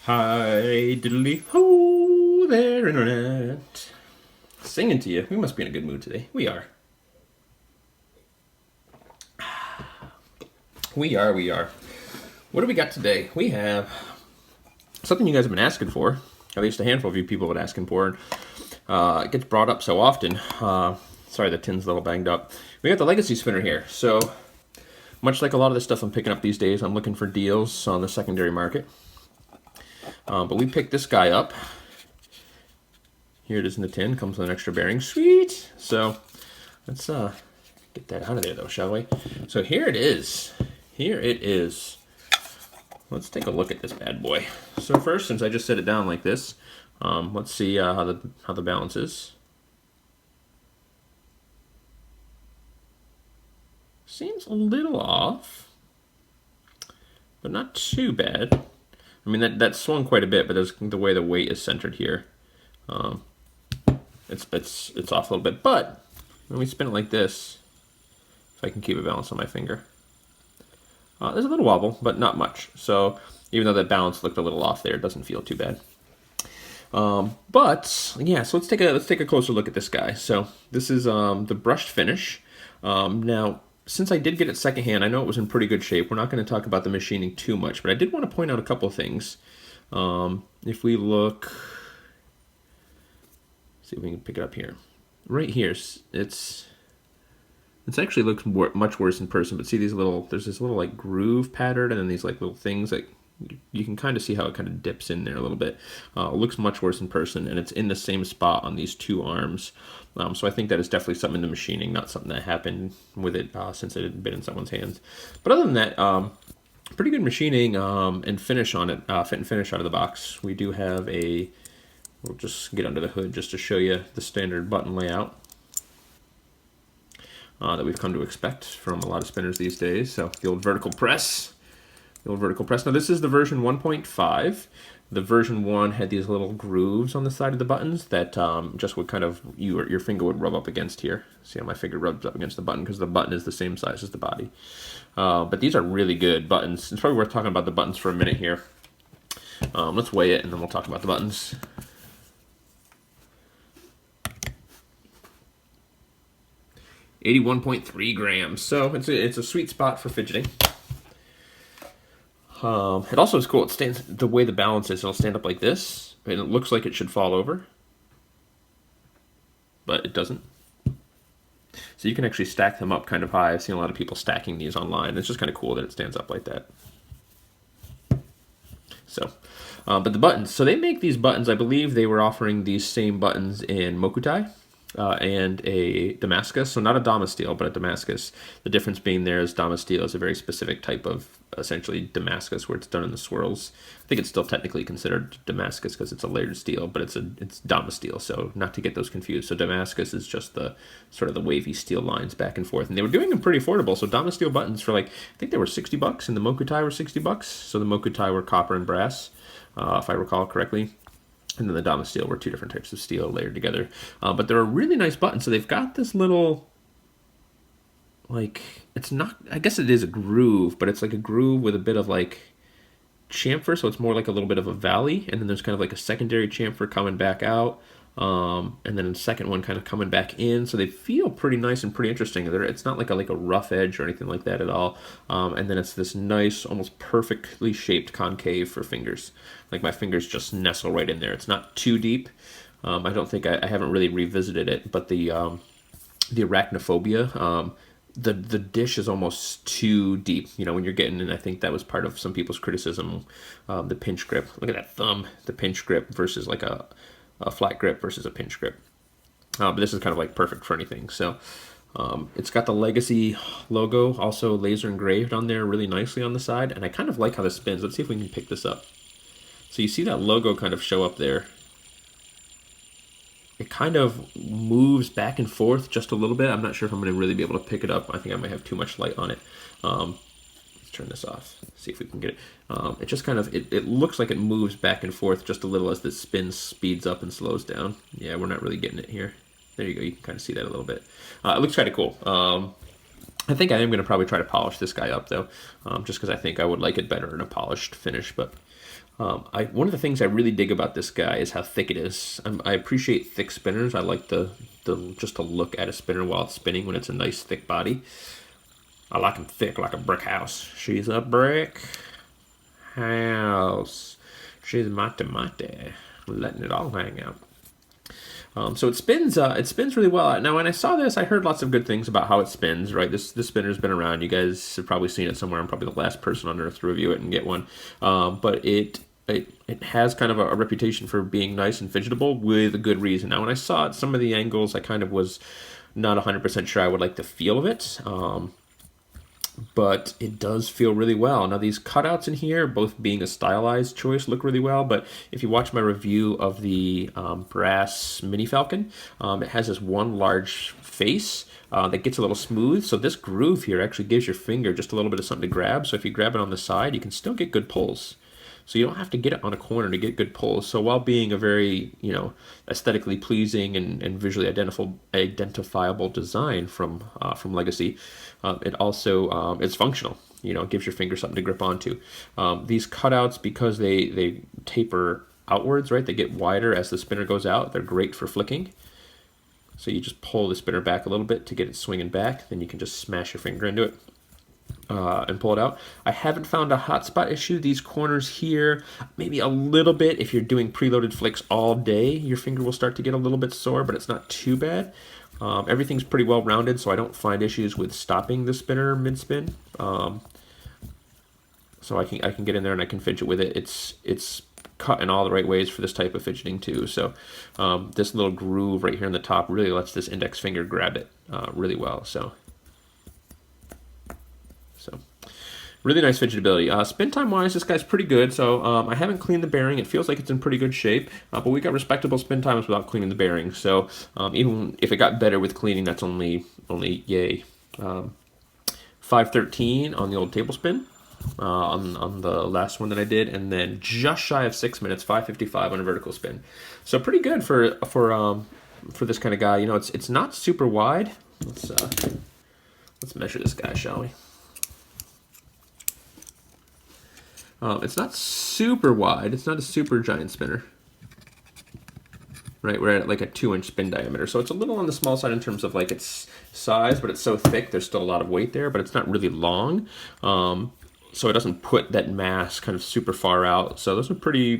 Hi, diddly ho there, internet. Singing to you. We must be in a good mood today. We are. We are. What do we got today? We have something you guys have been asking for. At least a handful of you people have been asking for. It gets brought up so often. Sorry, the tin's a little banged up. We got the Legacy spinner here. So, much like a lot of the stuff I'm picking up these days, I'm looking for deals on the secondary market. But we picked this guy up. Here it is in the tin. Comes with an extra bearing. Sweet! So, let's get that out of there, though, shall we? So here it is. Here it is. Let's take a look at this bad boy. So first, since I just set it down like this, let's see how the balance is. Seems a little off, but not too bad. I mean, that swung quite a bit, but there's the way the weight is centered here. It's off a little bit, but when we spin it like this, if I can keep it balanced on my finger, there's a little wobble, but not much. So even though that balance looked a little off there, it doesn't feel too bad. But yeah, so let's take a closer look at this guy. So this is the brushed finish. Now, since I did get it secondhand, I know it was in pretty good shape. We're not going to talk about the machining too much, but I did want to point out a couple of things. If we look, see if we can pick it up here. Right here, it actually looks much worse in person. But see these there's this little like groove pattern, and then these like little things that you can kind of see how it kind of dips in there a little bit. It looks much worse in person, and it's in the same spot on these two arms. So I think that is definitely something in the machining, not something that happened with it since it had been in someone's hands. But other than that, pretty good machining and finish on it, fit and finish out of the box. We do have we'll just get under the hood just to show you the standard button layout that we've come to expect from a lot of spinners these days. So the old vertical press. Now this is the version 1.5. The version 1 had these little grooves on the side of the buttons that just would kind of, your finger would rub up against here. See how my finger rubs up against the button because the button is the same size as the body. But these are really good buttons. It's probably worth talking about the buttons for a minute here. Let's weigh it and then we'll talk about the buttons. $81.3 grams. So it's a sweet spot for fidgeting. It also is cool. It stands the way the balance is. It'll stand up like this, and it looks like it should fall over, but it doesn't. So you can actually stack them up kind of high. I've seen a lot of people stacking these online. It's just kind of cool that it stands up like that. So, but the buttons. So they make these buttons. I believe they were offering these same buttons in Mokutai. And a Damascus, so not a Damasteel, but a Damascus. The difference being there is Damasteel is a very specific type of essentially Damascus where it's done in the swirls. I think it's still technically considered Damascus because it's a layered steel, but it's Damasteel, so not to get those confused. So Damascus is just the sort of the wavy steel lines back and forth, and they were doing them pretty affordable. So Damasteel buttons for I think they were $60, and the Mokutai were $60. So the Mokutai were copper and brass, if I recall correctly. And then the Damasteel were two different types of steel layered together. But they're a really nice button. So they've got this little, it's not, I guess it is a groove, but it's like a groove with a bit of chamfer. So it's more like a little bit of a valley. And then there's kind of like a secondary chamfer coming back out. And then a second one kind of coming back in. So they feel pretty nice and pretty interesting. It's not like a rough edge or anything like that at all. And then it's this nice, almost perfectly shaped concave for fingers. Like my fingers just nestle right in there. It's not too deep. I don't think I haven't really revisited it, but the arachnophobia, the dish is almost too deep, when you're getting, and I think that was part of some people's criticism, the pinch grip. Look at that thumb, the pinch grip versus like a flat grip versus a pinch grip. But this is kind of perfect for anything. So it's got the Legacy logo also laser engraved on there really nicely on the side. And I kind of like how this spins. Let's see if we can pick this up. So you see that logo kind of show up there. It kind of moves back and forth just a little bit. I'm not sure if I'm going to really be able to pick it up. I think I might have too much light on it. Let's turn this off. See if we can get it. It just kind of, it looks like it moves back and forth just a little as the spin speeds up and slows down. Yeah, we're not really getting it here. There you go. You can kind of see that a little bit. It looks kind of cool. I think I am going to probably try to polish this guy up, though, just because I think I would like it better in a polished finish. But One of the things I really dig about this guy is how thick it is. I appreciate thick spinners. I like the just to look at a spinner while it's spinning when it's a nice thick body. I like them thick, like a brick house. She's a brick house. She's mate, letting it all hang out. So it spins really well. Now, when I saw this, I heard lots of good things about how it spins, right? This spinner's been around. You guys have probably seen it somewhere. I'm probably the last person on earth to review it and get one. But it has kind of a reputation for being nice and fidgetable with a good reason. Now, when I saw it, some of the angles, I kind of was not 100% sure I would like the feel of it. But it does feel really well. Now these cutouts in here, both being a stylized choice, look really well, but if you watch my review of the brass Mini Falcon, it has this one large face that gets a little smooth, so this groove here actually gives your finger just a little bit of something to grab, so if you grab it on the side, you can still get good pulls. So you don't have to get it on a corner to get good pulls. So while being a very, aesthetically pleasing and visually identifiable design from Legacy, it also is functional. It gives your finger something to grip onto. These cutouts, because they taper outwards, right? They get wider as the spinner goes out. They're great for flicking. So you just pull the spinner back a little bit to get it swinging back. Then you can just smash your finger into it. And pull it out. I haven't found a hotspot issue. These corners here, maybe a little bit. If you're doing preloaded flicks all day, your finger will start to get a little bit sore, but it's not too bad. Everything's pretty well rounded, so I don't find issues with stopping the spinner mid-spin. So I can get in there and I can fidget with it. It's cut in all the right ways for this type of fidgeting too. So this little groove right here in the top really lets this index finger grab it really well. So really nice fidgetability. Spin time wise, this guy's pretty good. So I haven't cleaned the bearing. It feels like it's in pretty good shape, but we got respectable spin times without cleaning the bearing. So even if it got better with cleaning, that's only yay. 5:13 on the old table spin on the last one that I did, and then just shy of 6 minutes, 5:55 on a vertical spin. So pretty good for this kind of guy. It's not super wide. Let's measure this guy, shall we? It's not super wide. It's not a super giant spinner. Right, we're at like a 2-inch spin diameter. So it's a little on the small side in terms of like its size, but it's so thick, there's still a lot of weight there, but it's not really long. So it doesn't put that mass kind of super far out. So that's pretty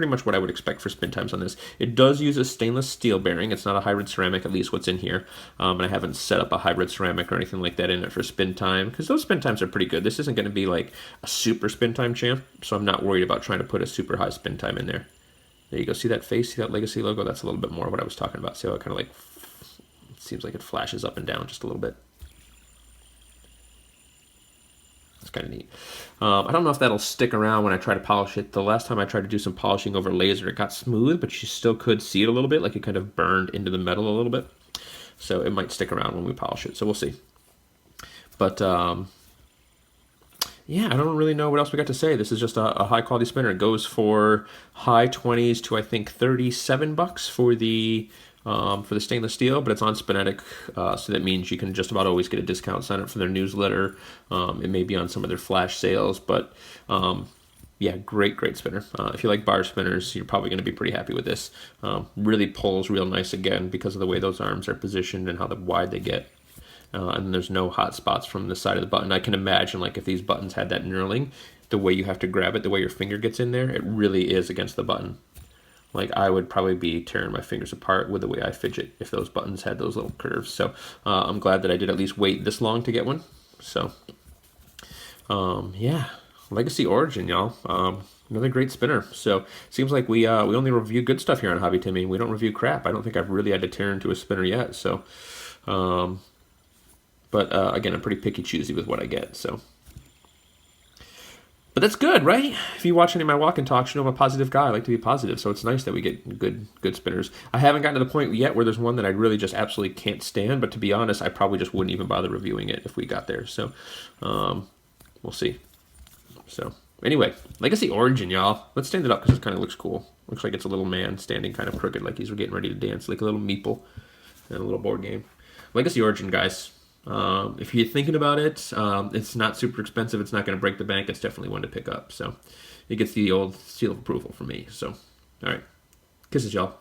much what I would expect for spin times on this. It does use a stainless steel bearing. It's not a hybrid ceramic, at least what's in here. And I haven't set up a hybrid ceramic or anything like that in it for spin time, because those spin times are pretty good. This isn't going to be like a super spin time champ, so I'm not worried about trying to put a super high spin time in there. There you go. See that face? See that Legacy logo? That's a little bit more what I was talking about. See how it kind of like, it seems like it flashes up and down just a little bit. It's kind of neat. I don't know if that'll stick around when I try to polish it. The last time I tried to do some polishing over laser, it got smooth, but you still could see it a little bit, like it kind of burned into the metal a little bit. So it might stick around when we polish it, so we'll see. But yeah, I don't really know what else we got to say. This is just a high quality spinner. It goes for high 20s to I think $37 for the stainless steel, but it's on Spinetic, so that means you can just about always get a discount. Sign up for their newsletter. It may be on some of their flash sales, but yeah, great spinner. If you like bar spinners, you're probably going to be pretty happy with this. Really pulls real nice again because of the way those arms are positioned and how wide they get. And there's no hot spots from the side of the button. I can imagine like if these buttons had that knurling, the way you have to grab it, the way your finger gets in there, it really is against the button. Like I would probably be tearing my fingers apart with the way I fidget if those buttons had those little curves. So I'm glad that I did at least wait this long to get one. So yeah, Legacy Origin, y'all. Another great spinner. So seems like we only review good stuff here on Hobby Timmy. We don't review crap. I don't think I've really had to tear into a spinner yet. So, but again, I'm pretty picky choosy with what I get. So. But that's good, right? If you watch any of my walk and talks, you know I'm a positive guy. I like to be positive, so it's nice that we get good spinners. I haven't gotten to the point yet where there's one that I really just absolutely can't stand, but to be honest, I probably just wouldn't even bother reviewing it if we got there. So we'll see. So anyway, Legacy Origin, y'all. Let's stand it up because it kind of looks cool. Looks like it's a little man standing kind of crooked, like he's getting ready to dance, like a little meeple in a little board game. Legacy Origin, guys. If you're thinking about it, it's not super expensive. It's not going to break the bank. It's definitely one to pick up. So it gets the old seal of approval for me. So, all right. Kisses, y'all.